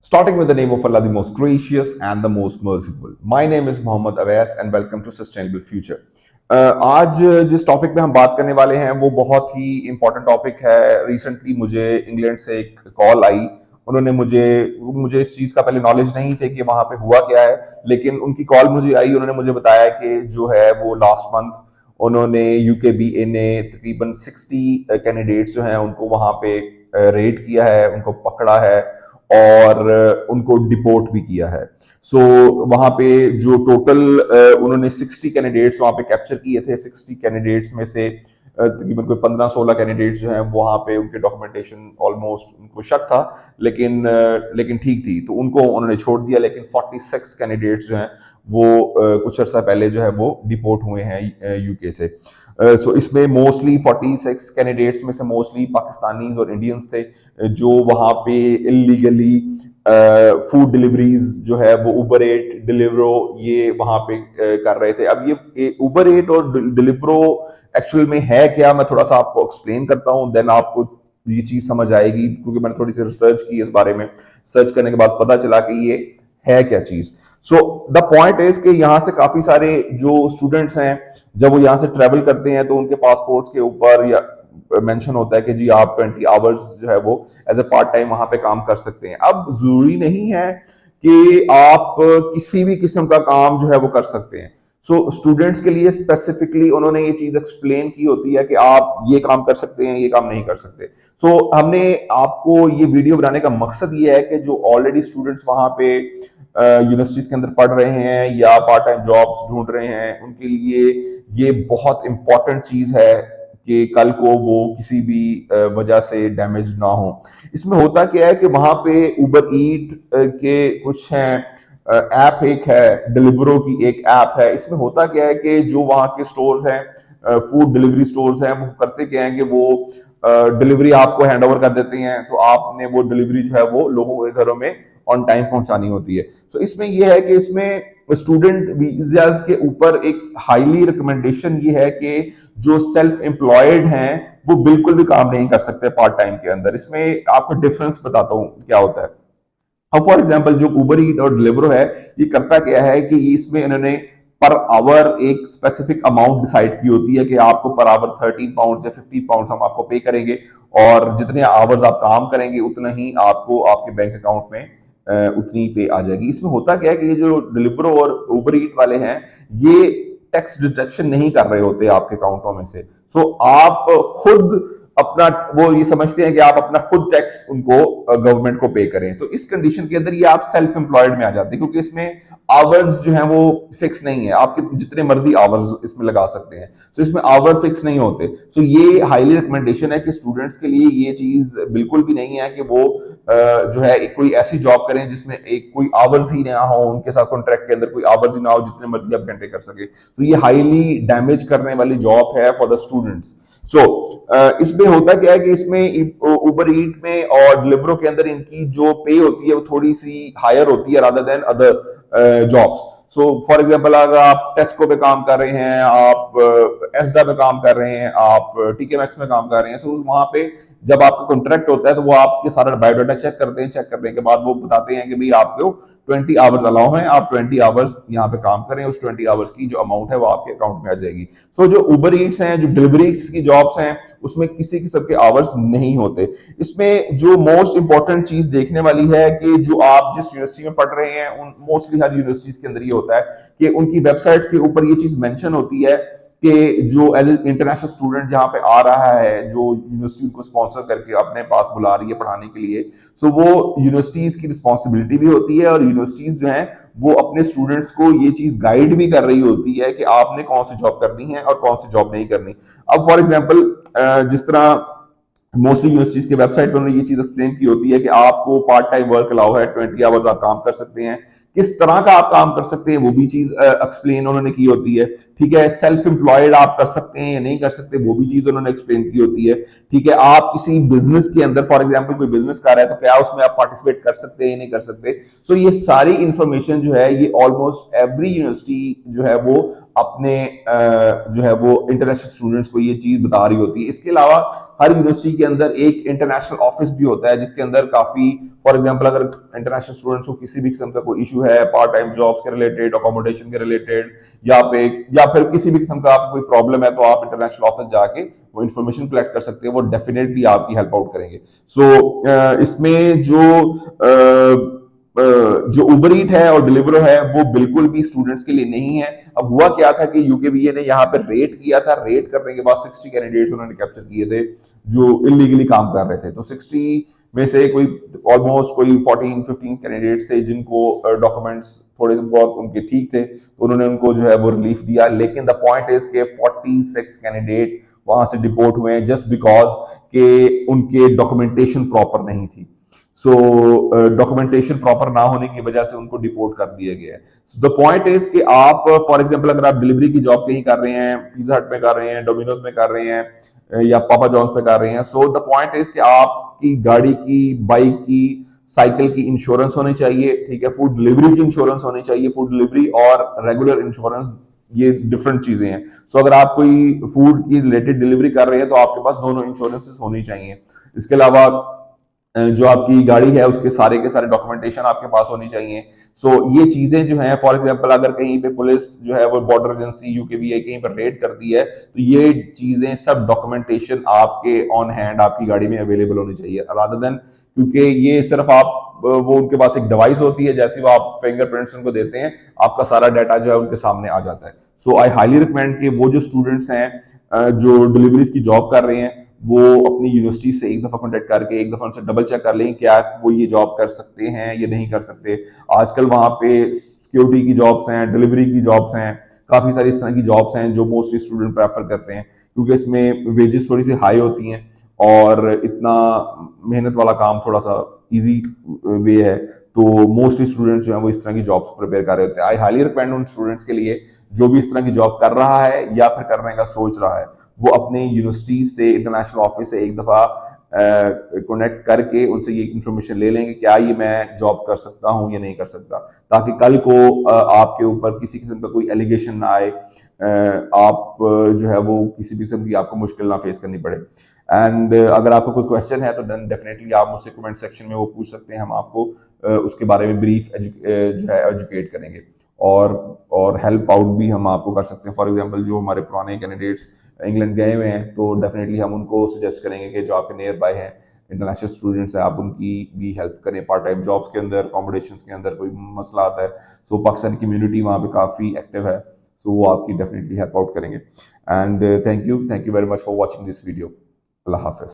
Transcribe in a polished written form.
Starting with the name of Allah, the most gracious and the most merciful. My name is Mohammad Awais and welcome to Sustainable Future. आज जिस topic पे हम बात करने वाले हैं वो बहुत ही इंपॉर्टेंट टॉपिक है। रिसेंटली मुझे इंग्लैंड से एक कॉल आई। उन्होंने मुझे मुझे इस चीज़ का पहले नॉलेज नहीं थे कि वहाँ पे हुआ क्या है, लेकिन उनकी कॉल मुझे आई। उन्होंने मुझे बताया कि जो है वो लास्ट मंथ उन्होंने यूकेबीए ने तकरीबन 60 कैंडिडेट्स जो हैं उनको वहाँ पे रेड किया है, उनको पकड़ा है और उनको डिपोर्ट भी किया है। सो वहां पे जो टोटल उन्होंने 60 कैंडिडेट्स वहां पे कैप्चर किए थे। 60 कैंडिडेट्स में से तकरीबन कोई 15-16 कैंडिडेट्स जो हैं वहां पे उनके डॉक्यूमेंटेशन ऑलमोस्ट उनको शक था, लेकिन ठीक थी तो उनको उन्होंने छोड़ दिया। लेकिन 46 कैंडिडेट्स जो हैं वो कुछ अर्सा पहले जो है वो डिपोर्ट हुए हैं यूके से। सो इसमें मोस्टली 46 कैंडिडेट्स में से मोस्टली पाकिस्तानीज और इंडियंस थे जो वहां पे इलीगली फूड डिलीवरीज जो है वो उबर एट, डिलीवरो ये वहां पे कर रहे थे। अब ये उबर एट और डिलीवरो एक्चुअल में है क्या, मैं थोड़ा सा आपको एक्सप्लेन करता हूँ, देन आपको ये चीज समझ आएगी, क्योंकि मैंने थोड़ी सी रिसर्च की इस बारे में। सर्च करने के बाद पता चला कि ये है क्या चीज। सो द पॉइंट इज कि यहाँ से काफी सारे जो स्टूडेंट्स हैं जब वो यहाँ से ट्रेवल करते हैं तो उनके पासपोर्ट्स के ऊपर या मेंशन होता है कि जी आप 20 आवर्स जो है वो एज ए पार्ट टाइम वहां पे काम कर सकते हैं। अब जरूरी नहीं है कि आप किसी भी किस्म का काम जो है वो कर सकते हैं। सो स्टूडेंट्स के लिए स्पेसिफिकली उन्होंने ये चीज एक्सप्लेन की होती है कि आप ये काम कर सकते हैं, ये काम नहीं कर सकते। सो हमने आपको ये वीडियो बनाने का मकसद ये है कि जो ऑलरेडी स्टूडेंट्स वहां पे यूनिवर्सिटीज के अंदर पढ़ रहे हैं या पार्ट टाइम जॉब्स ढूंढ रहे हैं, उनके लिए ये बहुत इंपॉर्टेंट चीज है कि कल को वो किसी भी वजह से डैमेज ना हो। इसमें होता क्या है कि वहां पे उबर ईट के कुछ हैं ऐप, एक है डिलीवरो की एक ऐप है। इसमें होता क्या है कि जो वहां के स्टोर्स हैं, फूड डिलीवरी स्टोर्स हैं, वो करते क्या है कि वो डिलीवरी आपको हैंड ओवर कर देते हैं, तो आपने वो डिलीवरी जो है वो लोगों के घरों में ऑन टाइम पहुंचानी होती है। तो इसमें यह है कि इसमें स्टूडेंट वीजाज के ऊपर एक हाईली रिकमेंडेशन ये है कि जो सेल्फ एम्प्लॉयड हैं वो बिल्कुल भी काम नहीं कर सकते पार्ट टाइम के अंदर। इसमें आपको डिफरेंस बताता हूं क्या होता है। अब फॉर एग्जांपल जो उबर ईट और डिलीवरो है, ये करता क्या है कि इसमें इन्होंने पर आवर एक स्पेसिफिक अमाउंट डिसाइड की होती है कि आपको पर आवर 13 पाउंड या 15 पाउंड हम आपको पे करेंगे, और जितने आवर्स आप काम करेंगे उतना ही आपको आपके बैंक अकाउंट में उतनी पे आ जाएगी। इसमें होता क्या है कि ये जो डिलीवरो और उबर ईट वाले हैं ये टैक्स डिडक्शन नहीं कर रहे होते आपके अकाउंटों में से। सो आप खुद अपना, वो ये समझते हैं कि आप अपना खुद टैक्स उनको गवर्नमेंट को पे करें। तो इस कंडीशन के अंदर ये आप सेल्फ एम्प्लॉयड में आ जाते हैं, क्योंकि इसमें आवर्स जो है वो फिक्स नहीं है, आपके जितने मर्जी आवर्स इसमें लगा सकते हैं। सो इसमें आवर फिक्स नहीं होते। सो ये हाईली रिकमेंडेशन है कि स्टूडेंट्स के लिए ये चीज बिल्कुल भी नहीं है कि वो जो है कोई ऐसी जॉब करें जिसमें एक कोई आवर्स ही ना हो, उनके साथ कॉन्ट्रैक्ट के अंदर कोई आवर्स ही ना हो, जितने मर्जी आप घंटे कर सके। तो ये हाईली डैमेज करने वाली जॉब है फॉर द स्टूडेंट्स। सो इसमें होता क्या है कि इसमें उबर ईट में और डिलीवरो के अंदर इनकी जो पे होती है वो थोड़ी सी हायर होती है rather than other jobs. So for example अगर आप टेस्को पे काम कर रहे हैं, आप एसडा पे काम कर रहे हैं, आप टीके मैक्स में काम कर रहे हैं, सो वहां पे जब आपका कॉन्ट्रैक्ट होता है तो वो आपके सारा बायोडाटा चेक करते हैं। चेक करने के बाद वो बताते हैं कि भाई आपको 20 आवर्स अलाउ हैं, आप 20 आवर्स यहाँ पे काम करें, उस 20 आवर्स की जो अमाउंट है वो आपके अकाउंट में आ जाएगी। सो जो उबर ईट्स हैं, जो डिलीवरीज की जॉब्स हैं, उसमें किसी किस्म के आवर्स नहीं होते। इसमें जो मोस्ट इंपॉर्टेंट चीज देखने वाली है कि जो आप जिस यूनिवर्सिटी में पढ़ रहे हैं, उन मोस्टली हर यूनिवर्सिटीज के अंदर ये होता है कि उनकी वेबसाइट्स के ऊपर ये चीज मेंशन होती है कि जो एज इंटरनेशनल स्टूडेंट जहां पे आ रहा है, जो यूनिवर्सिटी उनको स्पॉन्सर करके अपने पास बुला रही है पढ़ाने के लिए, सो वो यूनिवर्सिटीज की रिस्पॉन्सिबिलिटी भी होती है, और यूनिवर्सिटीज जो है वो अपने स्टूडेंट्स को ये चीज गाइड भी कर रही होती है कि आपने कौन सी जॉब करनी है और कौन सी जॉब नहीं करनी। अब फॉर एग्जाम्पल जिस तरह मोस्टली यूनिवर्सिटीज के वेबसाइट पर उन्होंने ये चीज एक्सप्लेन की होती है कि आपको पार्ट टाइम वर्क अलाउ है, 20 आवर्स आप काम कर सकते हैं, किस तरह का आप काम कर सकते हैं वो भी चीज एक्सप्लेन उन्होंने की होती है। ठीक है, सेल्फ एम्प्लॉयड आप कर सकते हैं या नहीं कर सकते वो भी चीज उन्होंने एक्सप्लेन की होती है। ठीक है, आप किसी बिजनेस के अंदर फॉर एग्जांपल कोई बिजनेस कर रहा है तो क्या उसमें आप पार्टिसिपेट कर सकते हैं या नहीं कर सकते। सो ये सारी इंफॉर्मेशन जो है ये ऑलमोस्ट एवरी यूनिवर्सिटी जो है वो अपने जो है वो इंटरनेशनल स्टूडेंट्स को ये चीज बता रही होती है। इसके अलावा हर यूनिवर्सिटी के अंदर एक इंटरनेशनल ऑफिस भी होता है, जिसके अंदर काफी, फॉर एग्जांपल अगर इंटरनेशनल स्टूडेंट्स को किसी भी किस्म का कोई इशू है पार्ट टाइम जॉब्स के रिलेटेड, अकोमोडेशन के रिलेटेड, या फिर किसी भी किस्म का आपको कोई प्रॉब्लम है, तो आप इंटरनेशनल ऑफिस जाके वो इन्फॉर्मेशन कलेक्ट कर सकते हैं। वो डेफिनेटली आपकी हेल्प आउट करेंगे। सो इसमें जो उबर ईट है और डिलीवरो है वो बिल्कुल भी स्टूडेंट्स के लिए नहीं है। अब हुआ क्या था कि यूकेबीए ने यहाँ पर रेट किया था। रेट करने के बाद 60 कैंडिडेट्स उन्होंने कैप्चर किए थे जो इलीगली काम कर रहे थे। तो 60 में से कोई ऑलमोस्ट कोई 14-15 कैंडिडेट्स थे जिनको डॉक्यूमेंट्स थोड़े से बहुत उनके ठीक थे, तो उन्होंने उनको जो है वो रिलीफ दिया। लेकिन द पॉइंट इज के 46 कैंडिडेट वहां से डिपोर्ट हुए हैं जस्ट बिकॉज के उनके डॉक्यूमेंटेशन प्रॉपर नहीं थी। सो डॉक्यूमेंटेशन प्रॉपर ना होने की वजह से उनको डिपोर्ट कर दिया गया है। सो द पॉइंट इज कि आप फॉर एग्जांपल अगर आप डिलीवरी की जॉब कहीं कर रहे हैं, पिज्जा हट में कर रहे हैं, डोमिनोज में कर रहे हैं, या पापा जॉन्स पे कर रहे हैं, सो द पॉइंट इज कि आपकी गाड़ी की, बाइक की, साइकिल की इंश्योरेंस होनी चाहिए, ठीक है। फूड डिलीवरी की इंश्योरेंस होनी चाहिए। फूड डिलीवरी और रेगुलर इंश्योरेंस ये डिफरेंट चीजें हैं। सो अगर आप कोई फूड की रिलेटेड डिलीवरी कर रहे हैं तो आपके पास दोनों इंश्योरेंसेस होनी चाहिए। इसके अलावा जो आपकी गाड़ी है उसके सारे के सारे डॉक्यूमेंटेशन आपके पास होनी चाहिए। सो ये चीजें जो है, फॉर एग्जांपल अगर कहीं पे पुलिस जो है वो बॉर्डर एजेंसी यूकेबीए कहीं पर रेड करती है, तो ये चीजें सब डॉक्यूमेंटेशन आपके ऑन हैंड आपकी गाड़ी में अवेलेबल होनी चाहिए, रादर देन, क्योंकि ये सिर्फ आप वो उनके पास एक डिवाइस होती है, जैसे वो आप फिंगरप्रिंट्स उनको देते हैं, आपका सारा डाटा जो है उनके सामने आ जाता है। सो आई हाईली रिकमेंड कि वो जो स्टूडेंट्स हैं जो डिलीवरीज की जॉब कर रहे हैं, वो अपनी यूनिवर्सिटी से एक दफा कॉन्टेक्ट करके एक दफा उनसे डबल चेक कर लें क्या वो ये जॉब कर सकते हैं या नहीं कर सकते। आजकल वहां पे सिक्योरिटी की जॉब्स हैं, डिलीवरी की जॉब्स हैं, काफी सारी इस तरह की जॉब्स हैं जो मोस्टली स्टूडेंट प्रेफर करते हैं, क्योंकि इसमें वेजेस थोड़ी सी हाई होती हैं और इतना मेहनत वाला काम थोड़ा सा इजी वे है। तो मोस्टली स्टूडेंट्स जो है वो इस तरह की जॉब्स प्रिपेयर कर रहे होते हैं। आई हाईली रिकमेंड उन स्टूडेंट्स के लिए जो भी इस तरह की जॉब कर रहा है या फिर करने का सोच रहा है, वो अपने यूनिवर्सिटी से, इंटरनेशनल ऑफिस से एक दफा कनेक्ट करके उनसे ये इंफॉर्मेशन ले लेंगे क्या ये मैं जॉब कर सकता हूं या नहीं कर सकता, ताकि कल को आपके ऊपर किसी किस्म का कोई एलिगेशन ना आए, आप जो है वो किसी भी किस्म की आपको मुश्किल ना फेस करनी पड़े। एंड अगर आपको कोई क्वेश्चन है तो देन डेफिनेटली आप मुझसे कमेंट सेक्शन में वो पूछ सकते हैं। हम आपको उसके बारे में ब्रीफ जो है एजुकेट करेंगे और हेल्प आउट भी हम आपको कर सकते हैं। फॉर एग्जांपल जो हमारे पुराने कैंडिडेट्स इंग्लैंड गए हुए हैं, तो डेफिनेटली हम उनको सजेस्ट करेंगे कि जो आपके नियर बाय हैं इंटरनेशनल स्टूडेंट्स हैं, आप उनकी भी हेल्प करें। पार्ट टाइम जॉब्स के अंदर, अकोमोडेशन के अंदर कोई मसला आता है, सो पाकिस्तान कम्युनिटी वहाँ पे काफ़ी एक्टिव है, सो वो आपकी डेफिनेटली हेल्प आउट करेंगे। And thank you very much for watching this video. Allah Hafiz.